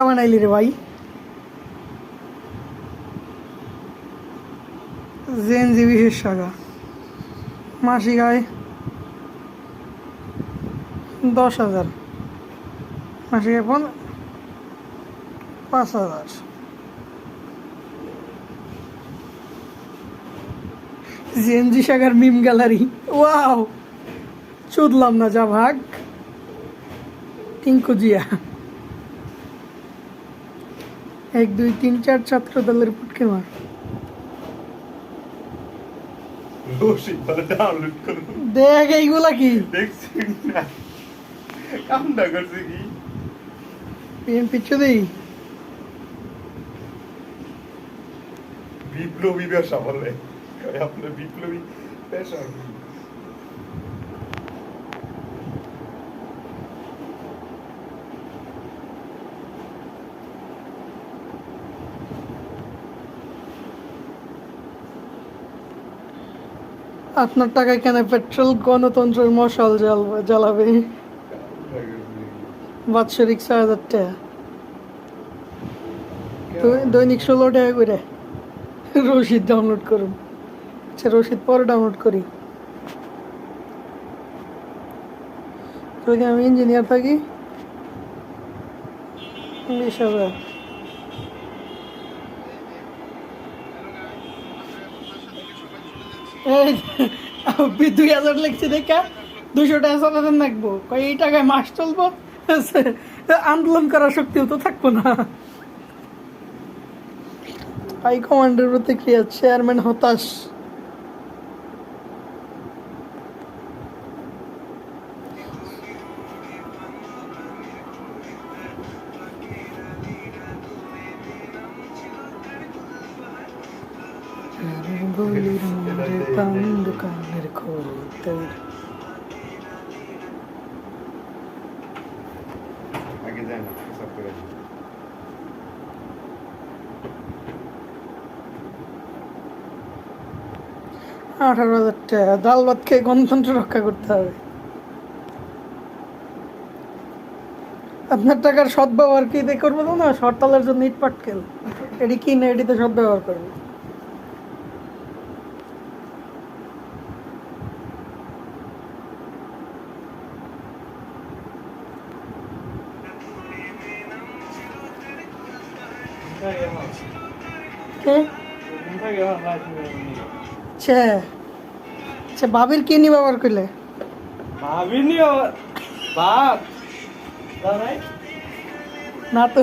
বানাইলি রে ভাই? জেএনজি বিশেষ শাখা মাসিক আয় 10,000, মাসিক আয় 5,000। জেএনজি শাখার মিম গ্যালারি, ওয়াও! চুদলাম না, যা ভাগ। টিঙ্কু জিয়া 1 2 3 4 ছাত্র দলের পুটকে মার। দেখ এইগুলা কি পিছু দিই। বিপ্লবী পেশা বলে আপনার বিপ্লবী পেশা কি? আপনার টাকায় কেন পেট্রোল গণতন্ত্রের মশাল জ্বালাবে? বাৎসরিক 6,000 টাকা, দৈনিক 16 টাকা করে রসিদ ডাউনলোড করুন। আচ্ছা, রসিদ পরে ডাউনলোড করি। আমি ইঞ্জিনিয়ার থাকি। 20,000। এই 2,000 লিখছি দেখা 200 টাকা চালাতে লাগবো, এই টাকায় মাস চলবো। আন্দোলন করার শক্তিও তো থাকবো না। হাইকমান্ডের প্রতিক্রিয়া, চেয়ারম্যান হতাশ। দোকানের খোলতের আগে যায় না সব করে 18,000 টাকা। ডাল ভাত খেয়ে গণতন্ত্র রক্ষা করতে হবে। আপনার টাকার সদ্ব্যবহার কি দিয়ে করবো না? হরতালের জন্য ইট পাটকেল এটি কিনে এটিতে সদ্ব্যবহার করবো। ভাবির কি নি ব্যবহার করলে? ভাবিনি বাপ না তো।